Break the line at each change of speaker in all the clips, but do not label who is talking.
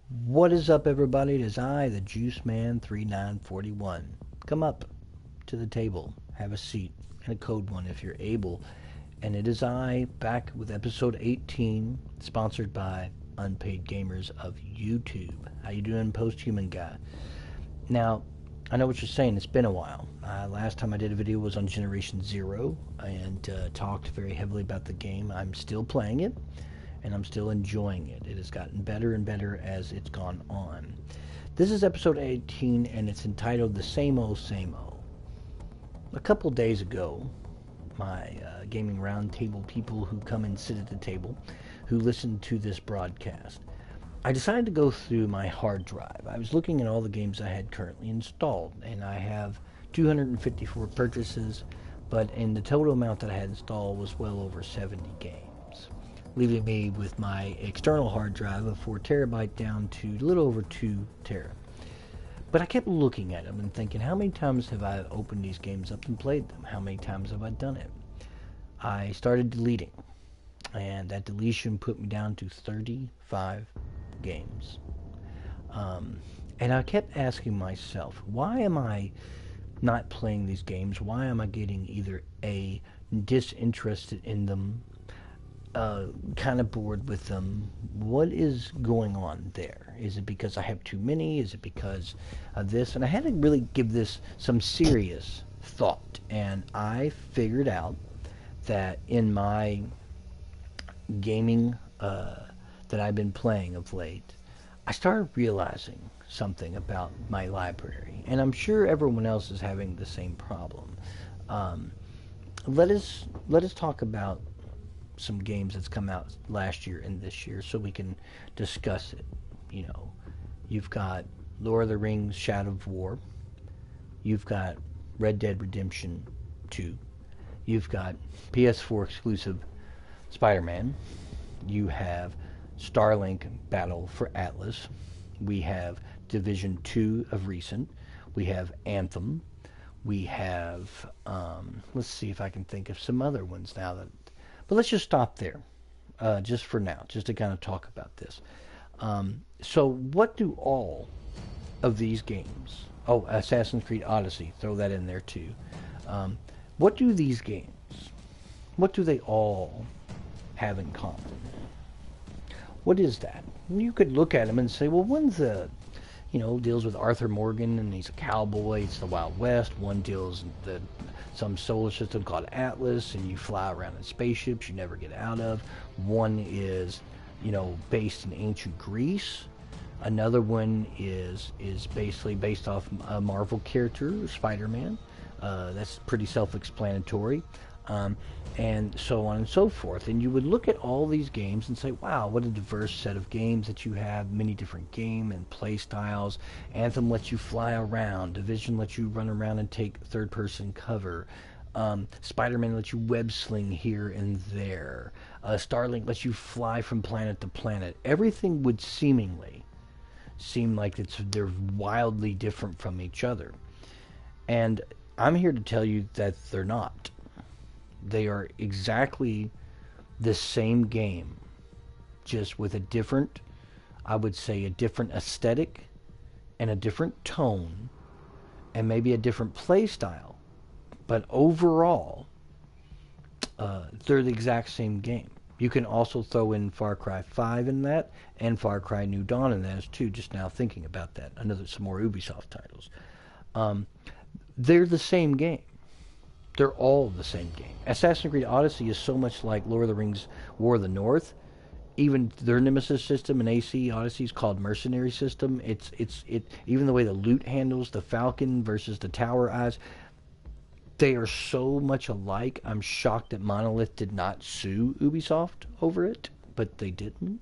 What is up, everybody? It is I, the JUICEman3941. Come up to the table, have a seat, and a code one if you're able. And it is I, back with episode 18, sponsored by Unpaid Gamers of YouTube. How you doing, Posthuman guy? Now, I know what you're saying. It's been a while. Last time I did a video was on Generation Zero and talked very heavily about the game. I'm still playing it, and I'm still enjoying it. It has gotten better and better as it's gone on. This is episode 18, and it's entitled The Same Old Same Old. A couple days ago, my gaming roundtable people who come and sit at the table, who listen to this broadcast, I decided to go through my hard drive. I was looking at all the games I had currently installed, and I have 254 purchases, but in the total amount that I had installed was well over 70 games, leaving me with my external hard drive of 4 terabyte down to a little over 2 tera. But I kept looking at them and thinking, how many times have I opened these games up and played them? How many times have I done it? I started deleting, and that deletion put me down to 35 games. And I kept asking myself, why am I not playing these games? Why am I getting either A, disinterested in them, kind of bored with them? What is going on there? Is it because I have too many? Is it because of this? And I had to really give this some serious thought. And I figured out that in my gaming that I've been playing of late, I started realizing something about my library. And I'm sure everyone else is having the same problem. Let us talk about some games that's come out last year and this year so we can discuss it. You know, you've got Lord of the Rings Shadow of War. You've got Red Dead Redemption 2. You've got PS4 exclusive Spider-Man. You have Starlink Battle for Atlas. We have Division 2 of recent. We have Anthem. We have, let's see if I can think of some other ones now that. But let's just stop there, just for now, just to kind of talk about this. So what do all of these games, Assassin's Creed Odyssey, throw that in there too. What do these games, what do they all have in common? What is that? You could look at them and say, well, one's deals with Arthur Morgan and he's a cowboy. It's the Wild West. One deals with some solar system called Atlas, and you fly around in spaceships you never get out of. One is, based in ancient Greece. Another one is basically based off a Marvel character, Spider-Man. That's pretty self-explanatory. And so on and so forth. And you would look at all these games and say, wow, what a diverse set of games that you have, many different game and play styles. Anthem lets you fly around. Division lets you run around and take third-person cover. Spider-Man lets you web-sling here and there. Starlink lets you fly from planet to planet. Everything would seemingly seem like they're wildly different from each other. And I'm here to tell you that they're not. They are exactly the same game, just with a different, I would say, a different aesthetic and a different tone and maybe a different play style. But overall, they're the exact same game. You can also throw in Far Cry 5 in that and Far Cry New Dawn in that as too, just now thinking about that. Some more Ubisoft titles. They're the same game. They're all the same game. Assassin's Creed Odyssey is so much like Lord of the Rings War of the North. Even their Nemesis system in AC Odyssey is called Mercenary System. Even the way the loot handles, the Falcon versus the Tower Eyes, they are so much alike. I'm shocked that Monolith did not sue Ubisoft over it, but they didn't.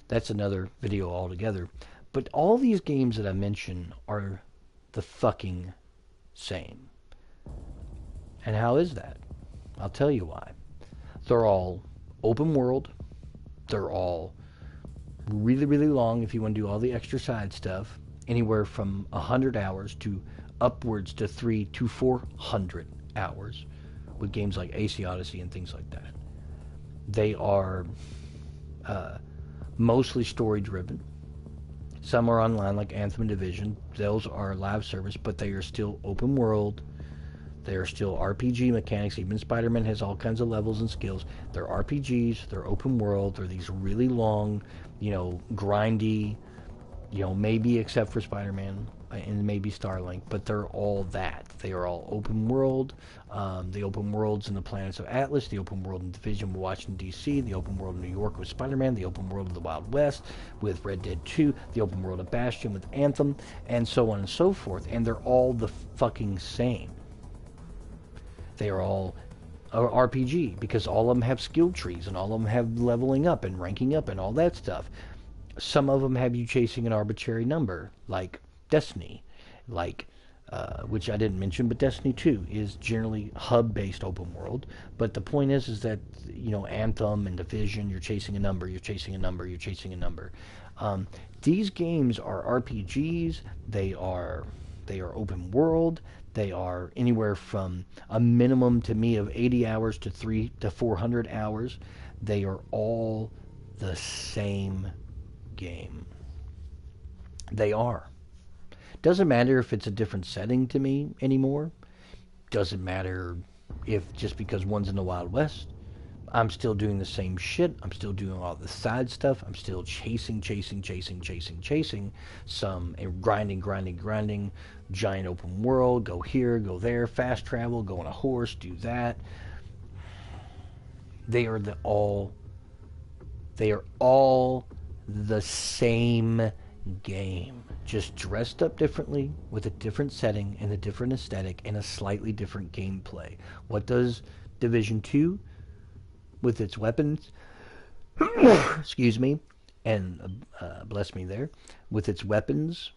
That's another video altogether. But all these games that I mentioned are the fucking same. And how is that? I'll tell you why. They're all open world. They're all really, really long if you want to do all the extra side stuff. Anywhere from 100 hours to upwards to 300 to 400 hours with games like AC Odyssey and things like that. They are mostly story driven. Some are online, like Anthem and Division. Those are live service, but they are still open world. They are still RPG mechanics. Even Spider-Man has all kinds of levels and skills. They're RPGs. They're open world. They're these really long, grindy, maybe except for Spider-Man and maybe Starlink, but they're all that. They are all open world. The open worlds in the planets of Atlas, the open world in Division with Washington, D.C., the open world in New York with Spider-Man, the open world of the Wild West with Red Dead 2, the open world of Bastion with Anthem, and so on and so forth. And they're all the fucking same. They are all RPG because all of them have skill trees and all of them have leveling up and ranking up and all that stuff. Some of them have you chasing an arbitrary number, like Destiny, which I didn't mention, but Destiny 2 is generally hub-based open world. But the point is that, Anthem and Division, you're chasing a number, you're chasing a number, you're chasing a number. These games are RPGs. They are open world. They are anywhere from a minimum to me of 80 hours to 300 to 400 hours. They are all the same game. They are. Doesn't matter if it's a different setting to me anymore. Doesn't matter if just because one's in the Wild West. I'm still doing the same shit. I'm still doing all the side stuff. I'm still chasing. Some grinding. Giant open world. Go here, go there. Fast travel. Go on a horse. Do that. They are all the same game, just dressed up differently with a different setting and a different aesthetic and a slightly different gameplay. What does Division 2 with its weapons, excuse me, and bless me there, with its weapons,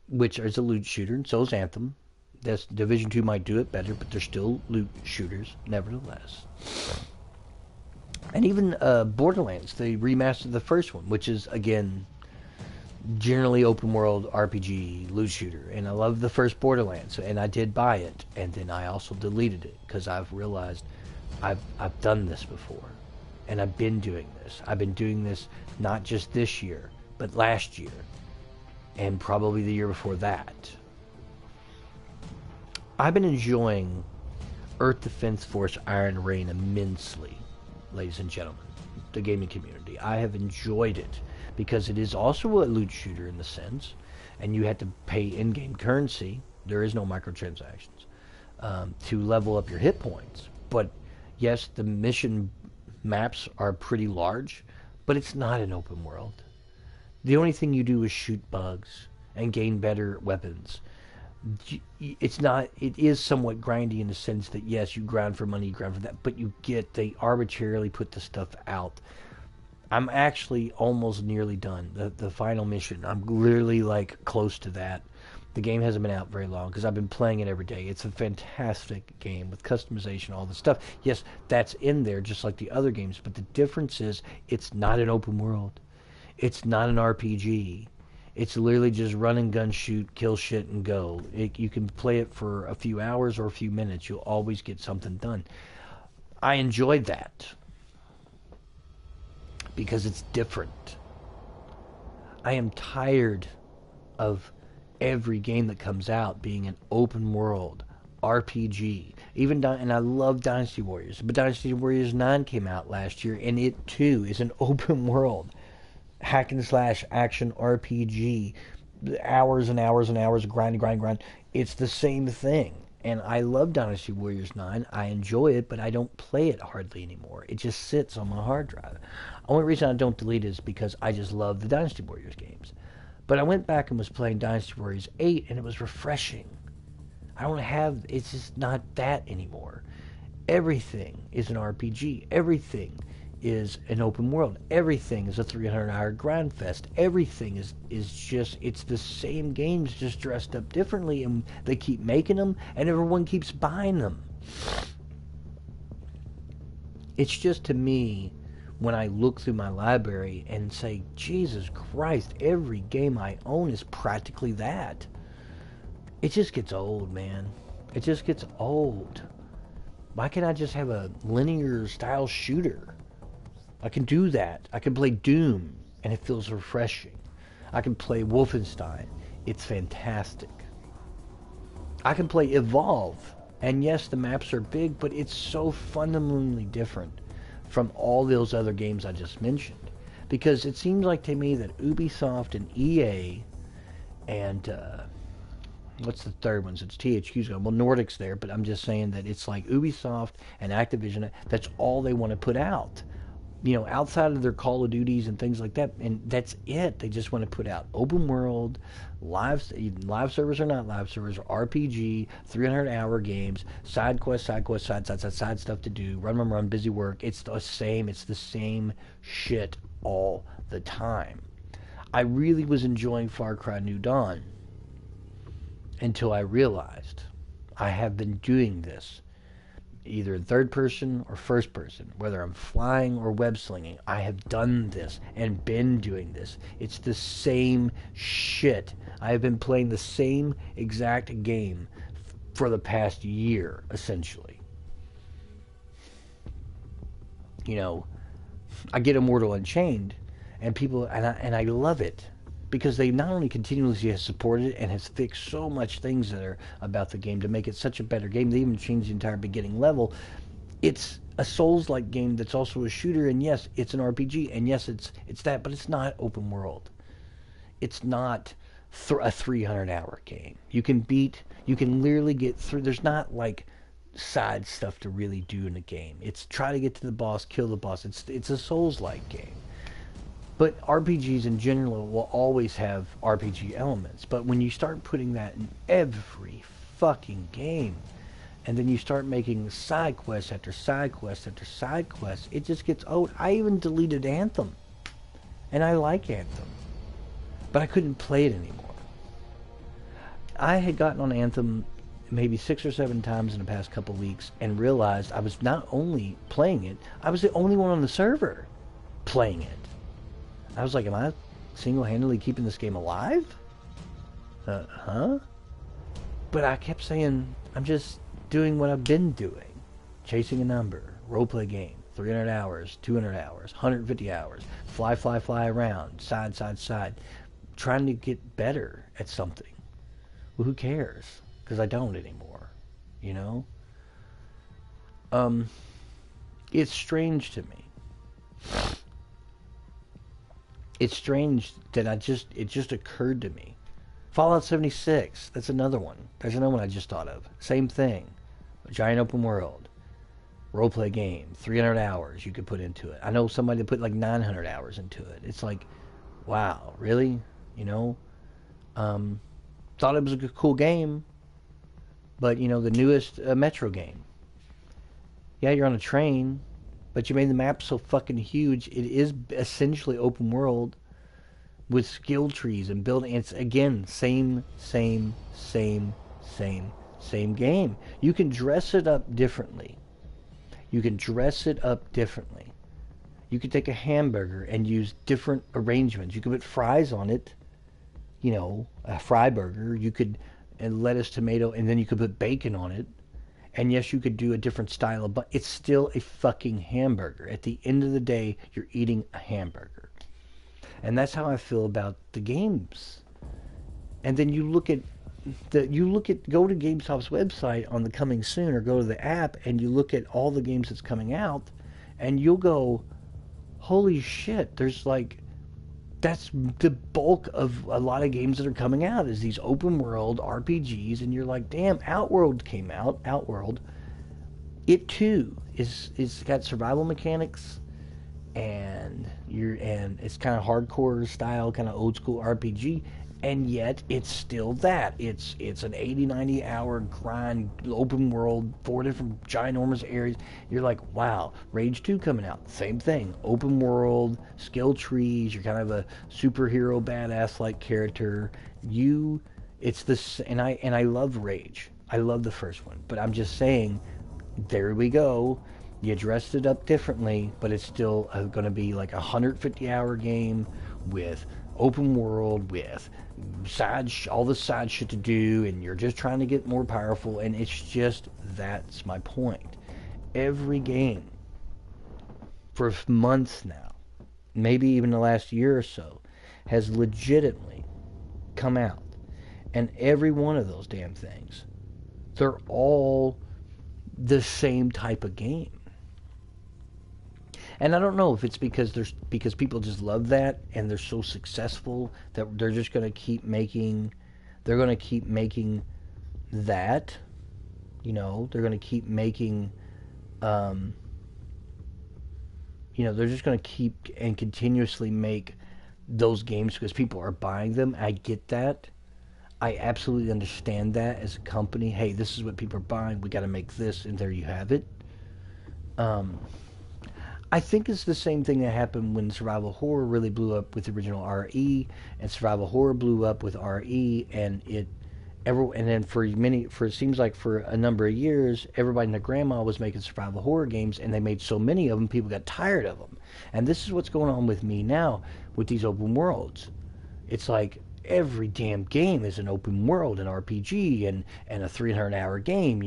which is a loot shooter, and so is Anthem. Division 2 might do it better, but they're still loot shooters, nevertheless. And even Borderlands, they remastered the first one, which is, again, generally open world RPG loot shooter. And I love the first Borderlands, and I did buy it. And then I also deleted it, because I've realized I've done this before. And I've been doing this. I've been doing this not just this year, but last year. And probably the year before that. I've been enjoying Earth Defense Force Iron Rain immensely, ladies and gentlemen, the gaming community. I have enjoyed it because it is also a loot shooter in the sense, and you have to pay in-game currency. There is no microtransactions to level up your hit points. But yes, the mission maps are pretty large, but it's not an open world. The only thing you do is shoot bugs and gain better weapons. It is somewhat grindy in the sense that, yes, you grind for money, you grind for that, but they arbitrarily put the stuff out. I'm actually almost nearly done. The final mission, I'm literally close to that. The game hasn't been out very long because I've been playing it every day. It's a fantastic game with customization, all the stuff. Yes, that's in there just like the other games, but the difference is it's not an open world. It's not an RPG. It's literally just run and gun, shoot, kill shit, and go. You can play it for a few hours or a few minutes. You'll always get something done. I enjoyed that because it's different. I am tired of every game that comes out being an open world RPG. And I love Dynasty Warriors, but Dynasty Warriors 9 came out last year, and it too is an open world hack and slash action RPG, hours and hours and hours of grind. It's the same thing. And I love Dynasty Warriors 9. I enjoy it, but I don't play it hardly anymore. It just sits on my hard drive. The only reason I don't delete it is because I just love the Dynasty Warriors games. But I went back and was playing Dynasty Warriors 8, and it was refreshing. It's just not that anymore. Everything is an RPG. Everything is an open world. Everything is a 300-hour grind fest. Everything is just, it's the same games just dressed up differently, and they keep making them, and everyone keeps buying them. It's just, to me, when I look through my library and say, Jesus Christ, every game I own is practically that. It just gets old, man. It just gets old. Why can't I just have a linear style shooter? I can do that. I can play Doom, and it feels refreshing. I can play Wolfenstein. It's fantastic. I can play Evolve. And yes, the maps are big, but it's so fundamentally different from all those other games I just mentioned. Because it seems like to me that Ubisoft and EA and what's the third one? So it's THQ's going. Well, Nordic's there, but I'm just saying that it's like Ubisoft and Activision. That's all they want to put out. You know, outside of their Call of Duties and things like that, and that's it. They just want to put out open world, live servers or not live servers, RPG, 300-hour games, side quests, side stuff to do, run, busy work. It's the same shit all the time. I really was enjoying Far Cry New Dawn until I realized I have been doing this either in third person or first person, whether I'm flying or web slinging. I have done this and been doing this. It's the same shit. I have been playing the same exact game for the past year, essentially. You know, I get Immortal Unchained, and people, and I love it. Because they not only continuously have supported it and has fixed so much things that are about the game to make it such a better game. They even changed the entire beginning level. It's a Souls-like game that's also a shooter, and yes, it's an RPG, and yes, it's that, but it's not open world. It's not a 300-hour game. You can literally get through. There's not like side stuff to really do in a game. It's try to get to the boss, kill the boss. It's a Souls-like game. But RPGs in general will always have RPG elements. But when you start putting that in every fucking game, and then you start making side quests after side quests after side quests, it just gets old. I even deleted Anthem. And I like Anthem. But I couldn't play it anymore. I had gotten on Anthem maybe 6 or 7 times in the past couple weeks and realized I was not only playing it, I was the only one on the server playing it. I was like, am I single-handedly keeping this game alive? Huh? But I kept saying, I'm just doing what I've been doing. Chasing a number, roleplay game, 300 hours, 200 hours, 150 hours, fly around, side, trying to get better at something. Well, who cares? Because I don't anymore, you know? It's strange to me. It's strange that it just occurred to me. Fallout 76, that's another one. There's another one I just thought of. Same thing. A giant open world. Roleplay game. 300 hours you could put into it. I know somebody that put like 900 hours into it. It's like, wow, really? You know? Thought it was a cool game. But, you know, the newest Metro game. Yeah, you're on a train. But you made the map so fucking huge. It is essentially open world with skill trees and building. It's, again, same game. You can dress it up differently. You can take a hamburger and use different arrangements. You could put fries on it. You know, a fry burger. You could, and lettuce, tomato, and then you could put bacon on it. And yes, you could do a different style, but it's still a fucking hamburger. At the end of the day, you're eating a hamburger. And that's how I feel about the games. And then go to GameStop's website on the coming soon, or go to the app and you look at all the games that's coming out, and you'll go, holy shit, there's like, that's the bulk of a lot of games that are coming out, is these open world RPGs, and you're like, damn, Outworld came out. Outworld, it too is got survival mechanics, and it's kind of hardcore style, kind of old school RPG, and yet it's still that. It's an 80-90 hour grind, open world, 4 different ginormous areas. You're like, wow. Rage 2 coming out, same thing. Open world, skill trees, you're kind of a superhero badass like character. It's this, and I love Rage. I love the first one, but I'm just saying, there we go. You dressed it up differently, but it's still going to be like a 150-hour game with open world, with all the side shit to do, and you're just trying to get more powerful, and it's just, that's my point. Every game for months now, maybe even the last year or so, has legitimately come out. And every one of those damn things, they're all the same type of game. And I don't know if it's because people just love that and they're so successful that they're just going to keep making that, they're going to keep making they're just going to keep and continuously make those games because people are buying them. I get that. I absolutely understand that as a company. Hey, this is what people are buying. We got to make this, and there you have it. I think it's the same thing that happened when survival horror really blew up with the original RE, and survival horror blew up with RE, and then it seems like for a number of years, everybody and their grandma was making survival horror games, and they made so many of them, people got tired of them. And this is what's going on with me now with these open worlds. It's like every damn game is an open world, an RPG, and a 300-hour game.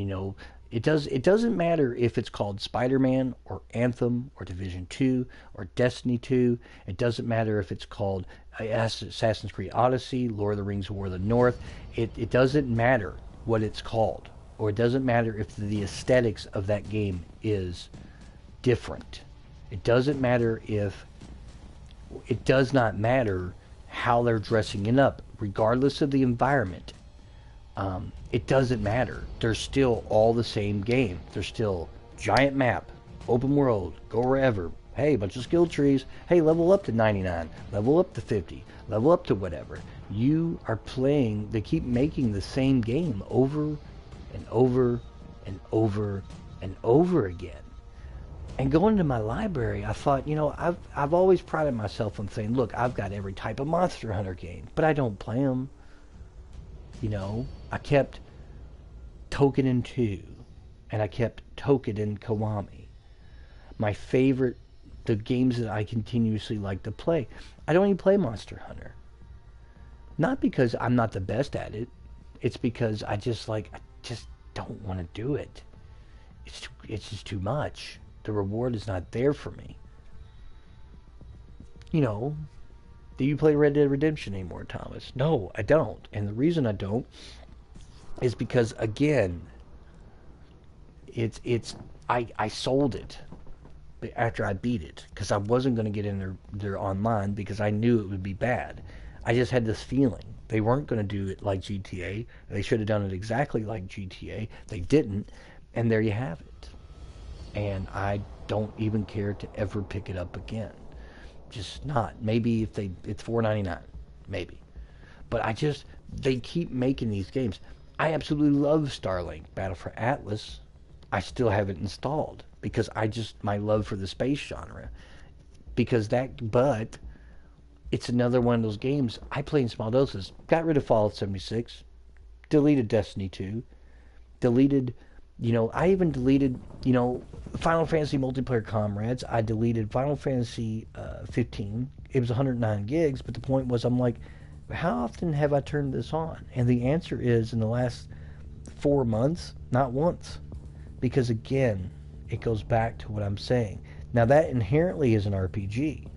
It doesn't matter if it's called Spider-Man or Anthem or Division 2 or Destiny 2. It doesn't matter if it's called Assassin's Creed Odyssey, Lord of the Rings, War of the North. It doesn't matter what it's called, or it doesn't matter if the aesthetics of that game is different. It does not matter how they're dressing it up, regardless of the environment. It doesn't matter. They're still all the same game. They're still giant map, open world, go wherever. Hey, bunch of skill trees. Hey, level up to 99, level up to 50, level up to whatever. You are playing, they keep making the same game over and over and over and over again. And going to my library, I thought, I've always prided myself on saying, look, I've got every type of Monster Hunter game, but I don't play them. I kept Token 2, and I kept Token Kiwami. My favorite, the games that I continuously like to play. I don't even play Monster Hunter. Not because I'm not the best at it. It's because I just don't want to do it. It's just too much. The reward is not there for me. Do you play Red Dead Redemption anymore, Thomas? No, I don't. And the reason I don't is because, again, I sold it after I beat it because I wasn't going to get in their online because I knew it would be bad. I just had this feeling. They weren't going to do it like GTA. They should have done it exactly like GTA. They didn't, and there you have it. And I don't even care to ever pick it up again. Just not. Maybe if it's $4.99, maybe. But they keep making these games. I absolutely love Starlink Battle for Atlas. I still have it installed because my love for the space genre. But it's another one of those games I play in small doses. Got rid of Fallout 76, deleted Destiny 2, deleted, I even deleted, Final Fantasy Multiplayer Comrades. I deleted Final Fantasy 15. It was 109 gigs, but the point was, I'm like, how often have I turned this on? And the answer is, in the last 4 months, not once. Because again, it goes back to what I'm saying. Now that inherently is an RPG.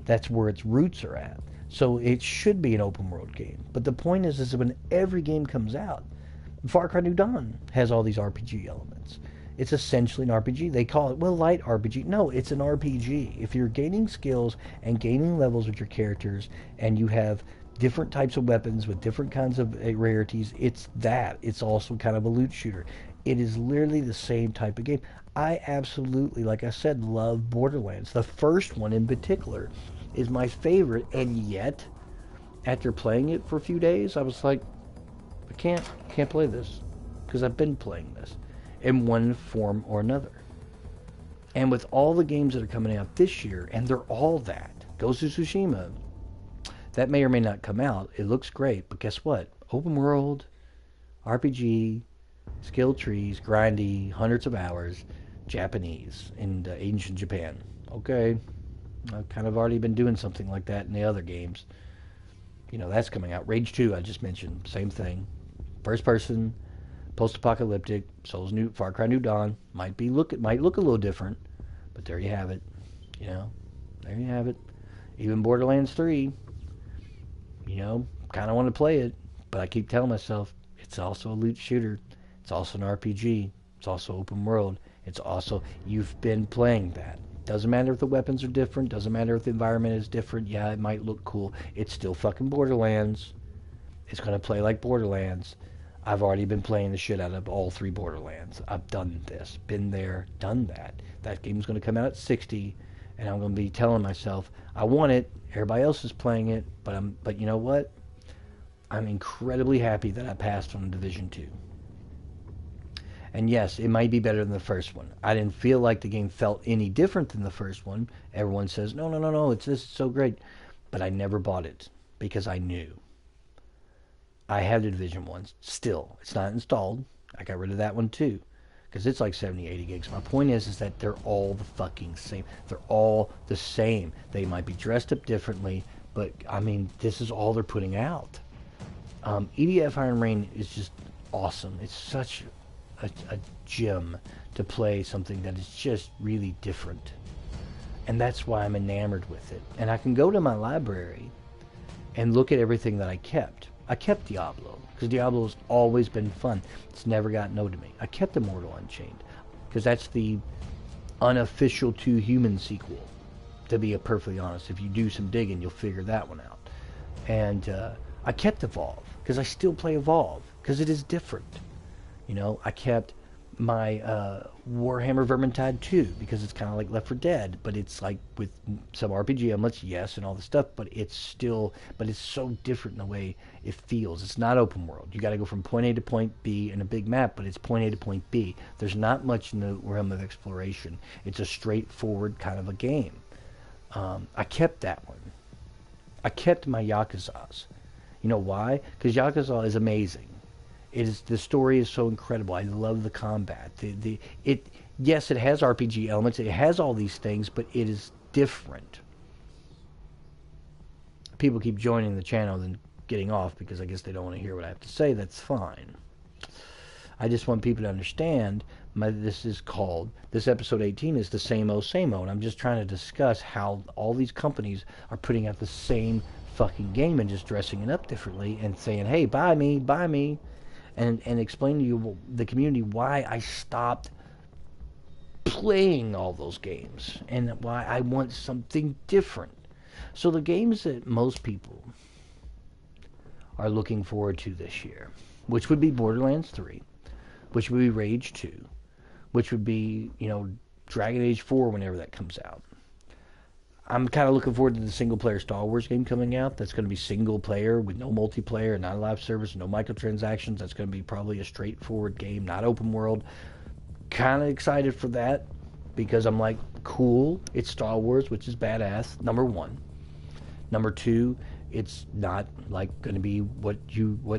That's where its roots are at. So it should be an open world game. But the point is when every game comes out, Far Cry New Dawn has all these RPG elements. It's essentially an RPG. They call it, light RPG. No, it's an RPG. If you're gaining skills and gaining levels with your characters, and you have different types of weapons with different kinds of rarities, it's that. It's also kind of a loot shooter. It is literally the same type of game. I absolutely, like I said, love Borderlands. The first one in particular is my favorite, and yet, after playing it for a few days, I was like, I can't play this, because I've been playing this in one form or another. And with all the games that are coming out this year, and they're all that, Ghost of Tsushima, that may or may not come out. It looks great, but guess what? Open world, RPG, skill trees, grindy, hundreds of hours, Japanese, in ancient Japan. Okay, I've kind of already been doing something like that in the other games. That's coming out. Rage 2, I just mentioned, same thing. First person, post-apocalyptic, Far Cry New Dawn. Might look a little different, but there you have it. There you have it. Even Borderlands 3. kind of want to play it, but I keep telling myself it's also a loot shooter. It's also an RPG. It's also open world. It's also, you've been playing that. Doesn't matter if the weapons are different. Doesn't matter if the environment is different. Yeah, it might look cool. It's still fucking Borderlands. It's going to play like Borderlands. I've already been playing the shit out of all 3 Borderlands. I've done this. Been there, done that. That game's going to come out at 60, and I'm going to be telling myself, I want it. Everybody else is playing it, but you know what? I'm incredibly happy that I passed on Division 2. And yes, it might be better than the first one. I didn't feel like the game felt any different than the first one. Everyone says, no, this is so great. But I never bought it because I knew. I have the Division 1 still. It's not installed. I got rid of that one too because it's like 70, 80 gigs. My point is that they're all the fucking same. They're all the same. They might be dressed up differently, but I mean, this is all they're putting out. EDF Iron Rain is just awesome. It's such a gem to play something that is just really different. And that's why I'm enamored with it. And I can go to my library and look at everything that I kept. I kept Diablo, because Diablo's always been fun. It's never gotten old to me. I kept Immortal Unchained, because that's the unofficial 2 Human sequel. To be perfectly honest, if you do some digging, you'll figure that one out. And I kept Evolve, because I still play Evolve, because it is different. I kept my Warhammer Vermintide 2 because it's kind of like Left 4 Dead, but it's like with some RPG elements, yes, and all the stuff, but it's so different in the way it feels. It's not open world. You got to go from point A to point B in a big map, but it's point A to point B. There's not much in the realm of exploration. It's a straightforward kind of a game. I kept that one. I kept my Yakuzas. You know why? Because Yakuza is amazing. The story is so incredible. I love the combat. Yes, it has RPG elements. It has all these things, but it is different. People keep joining the channel and getting off because I guess they don't want to hear what I have to say. That's fine. I just want people to understand. This episode 18 is the same old, and I'm just trying to discuss how all these companies are putting out the same fucking game and just dressing it up differently and saying, hey, buy me. And explain to you, the community, why I stopped playing all those games and why I want something different. So the games that most people are looking forward to this year, which would be Borderlands 3, which would be Rage 2, which would be, Dragon Age 4 whenever that comes out. I'm kind of looking forward to the single-player Star Wars game coming out. That's going to be single-player with no multiplayer, not a live service, no microtransactions. That's going to be probably a straightforward game, not open world. Kind of excited for that because I'm like, cool, it's Star Wars, which is badass, number 1. Number 2, it's not like going to be what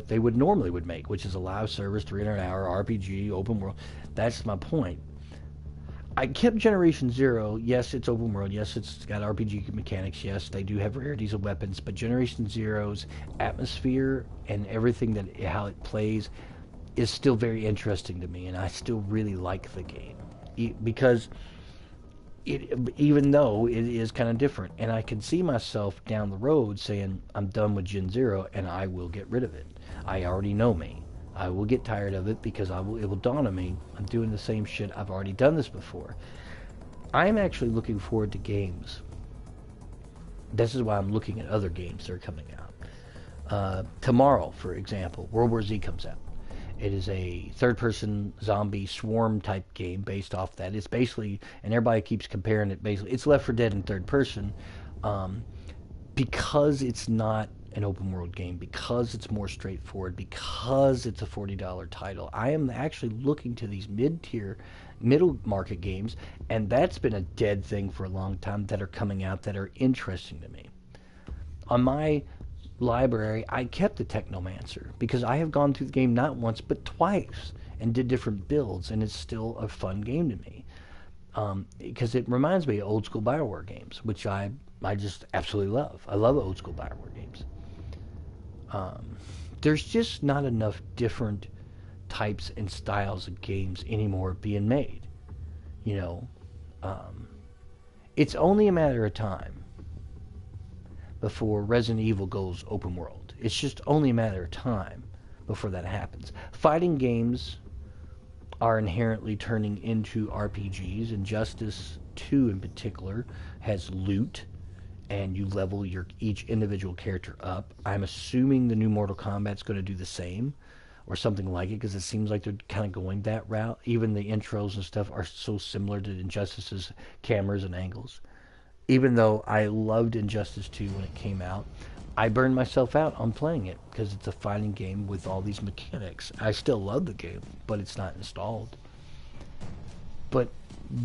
they would normally would make, which is a live service, 300-hour RPG, open world. That's my point. I kept Generation Zero. Yes, it's open world. Yes, it's got RPG mechanics. Yes, they do have rarities of weapons. But Generation Zero's atmosphere and everything how it plays is still very interesting to me, and I still really like the game because even though it is kind of different, and I can see myself down the road saying I'm done with Gen Zero and I will get rid of it. I already know me. I will get tired of it because it will dawn on me, I'm doing the same shit. I've already done this before. I'm actually looking forward to games. This is why I'm looking at other games that are coming out. Tomorrow, for example, World War Z comes out. It is a third-person zombie swarm type game based off that. It's basically, and everybody keeps comparing it, basically, it's Left 4 Dead in third person because it's not an open world game, because it's more straightforward, because it's a $40 title. I am actually looking to these middle market games, and that's been a dead thing for a long time, that are coming out that are interesting to me. On my library, I kept the Technomancer because I have gone through the game not once but twice and did different builds, and it's still a fun game to me because it reminds me of old school BioWare games, which I just absolutely love. I love old school BioWare games. There's just not enough different types and styles of games anymore being made. It's only a matter of time before Resident Evil goes open world. It's just only a matter of time before that happens. Fighting games are inherently turning into RPGs. Injustice 2 in particular has loot, and you level each individual character up. I'm assuming the new Mortal Kombat's going to do the same, or something like it, because it seems like they're kind of going that route. Even the intros and stuff are so similar to Injustice's cameras and angles. Even though I loved Injustice 2 when it came out, I burned myself out on playing it because it's a fighting game with all these mechanics. I still love the game, but it's not installed. But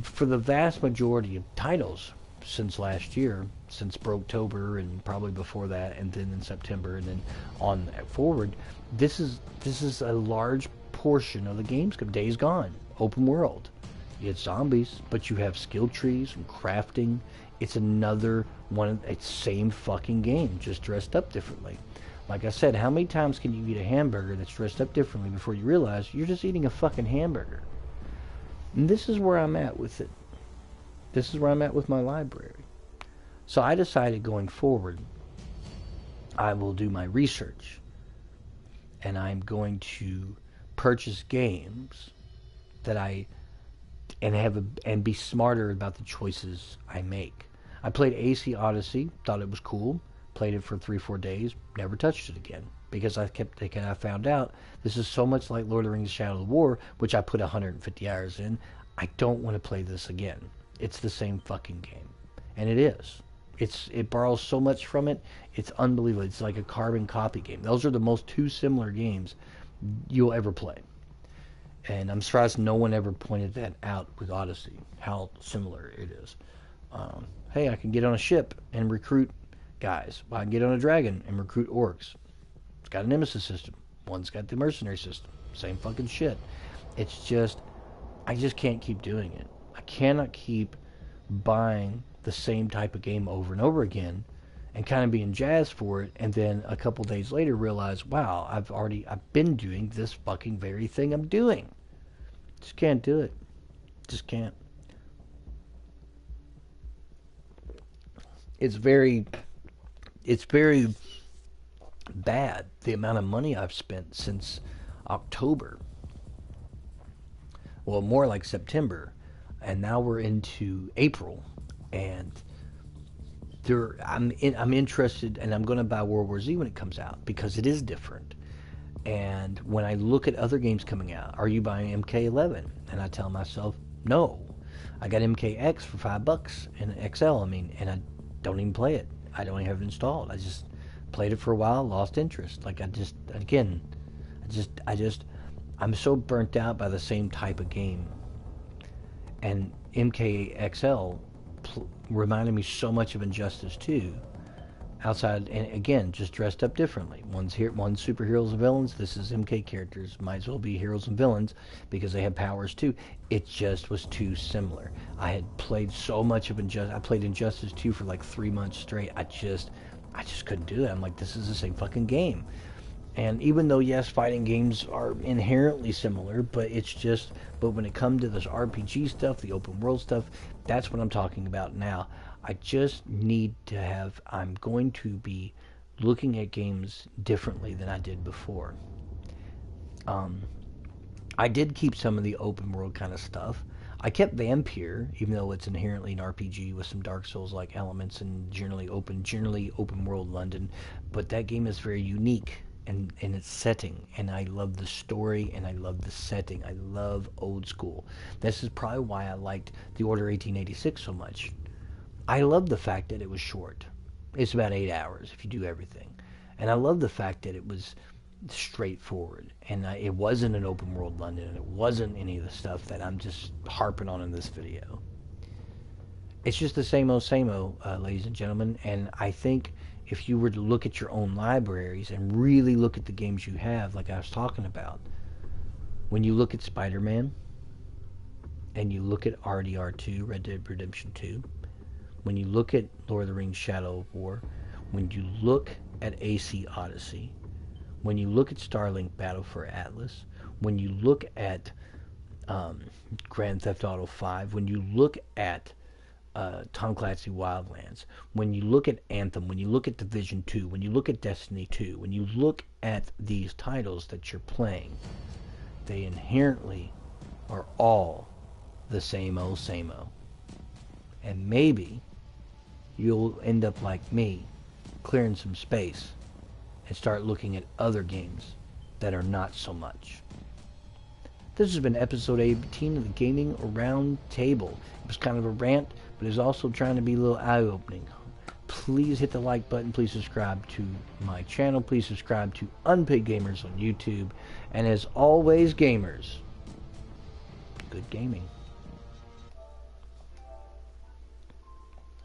for the vast majority of titles since last year, since Broketober and probably before that, and then in September and then on forward, this is a large portion of the games. Days Gone, open world. It's zombies, but you have skill trees and crafting. It's another one. It's same fucking game, just dressed up differently. Like I said, how many times can you eat a hamburger that's dressed up differently before you realize you're just eating a fucking hamburger? And this is where I'm at with it. This is where I'm at with my library. So I decided going forward, I will do my research. And I'm going to purchase games that and be smarter about the choices I make. I played AC Odyssey, thought it was cool, played it for 3-4 days, never touched it again. Because I kept thinking, I found out this is so much like Lord of the Rings Shadow of War, which I put 150 hours in. I don't want to play this again. It's the same fucking game. And it is. It borrows so much from it, it's unbelievable. It's like a carbon copy game. Those are the most two similar games you'll ever play. And I'm surprised no one ever pointed that out with Odyssey, how similar it is. Hey, I can get on a ship and recruit guys. I can get on a dragon and recruit orcs. It's got a nemesis system. One's got the mercenary system. Same fucking shit. It's just, I just can't keep doing it. I cannot keep buying the same type of game over and over again and kind of being jazzed for it, and then a couple days later realize, wow, I've been doing this fucking very thing I'm doing. Just can't do it. Just can't. It's very bad, the amount of money I've spent since October. Well, more like September. And now we're into April. And I'm interested, and I'm going to buy World War Z when it comes out, because it is different. And when I look at other games coming out, are you buying MK11? And I tell myself, no. I got MKX for $5 in XL, and I don't even play it. I don't even have it installed. I just played it for a while, lost interest. I'm so burnt out by the same type of game. And MKXL reminded me so much of Injustice 2. Outside, and again, just dressed up differently. One's superheroes and villains. This is MK characters. Might as well be heroes and villains because they have powers too. It just was too similar. I had played so much of Injustice. I played Injustice 2 for like 3 months straight. I just couldn't do that. I'm like, this is the same fucking game. And even though, yes, fighting games are inherently similar, but when it comes to this RPG stuff, the open world stuff, that's what I'm talking about now. I just need to I'm going to be looking at games differently than I did before. I did keep some of the open world kind of stuff. I kept Vampire, even though it's inherently an RPG with some Dark Souls-like elements and generally open world London, but that game is very unique in its setting, and I love the story and I love the setting. I love old school. This is probably why I liked The Order 1886 so much. I love the fact that it was short. It's about 8 hours if you do everything. And I love the fact that it was straightforward. And it wasn't an open world London, and it wasn't any of the stuff that I'm just harping on in this video. It's just the same old, ladies and gentlemen. And I think if you were to look at your own libraries and really look at the games you have, like I was talking about, when you look at Spider-Man, and you look at RDR2, Red Dead Redemption 2, when you look at Lord of the Rings Shadow of War, when you look at AC Odyssey, when you look at Starlink Battle for Atlas, when you look at Grand Theft Auto 5, when you look at Tom Clancy Wildlands, when you look at Anthem, when you look at Division 2, when you look at Destiny 2, when you look at these titles that you're playing, they inherently are all the same old, same old. And maybe you'll end up like me, clearing some space and start looking at other games that are not so much. This has been episode 18 of the Gaming Round Table. It was kind of a rant, but it was also trying to be a little eye-opening. Please hit the like button. Please subscribe to my channel. Please subscribe to Unpaid Gamers on YouTube. And as always, gamers, good gaming.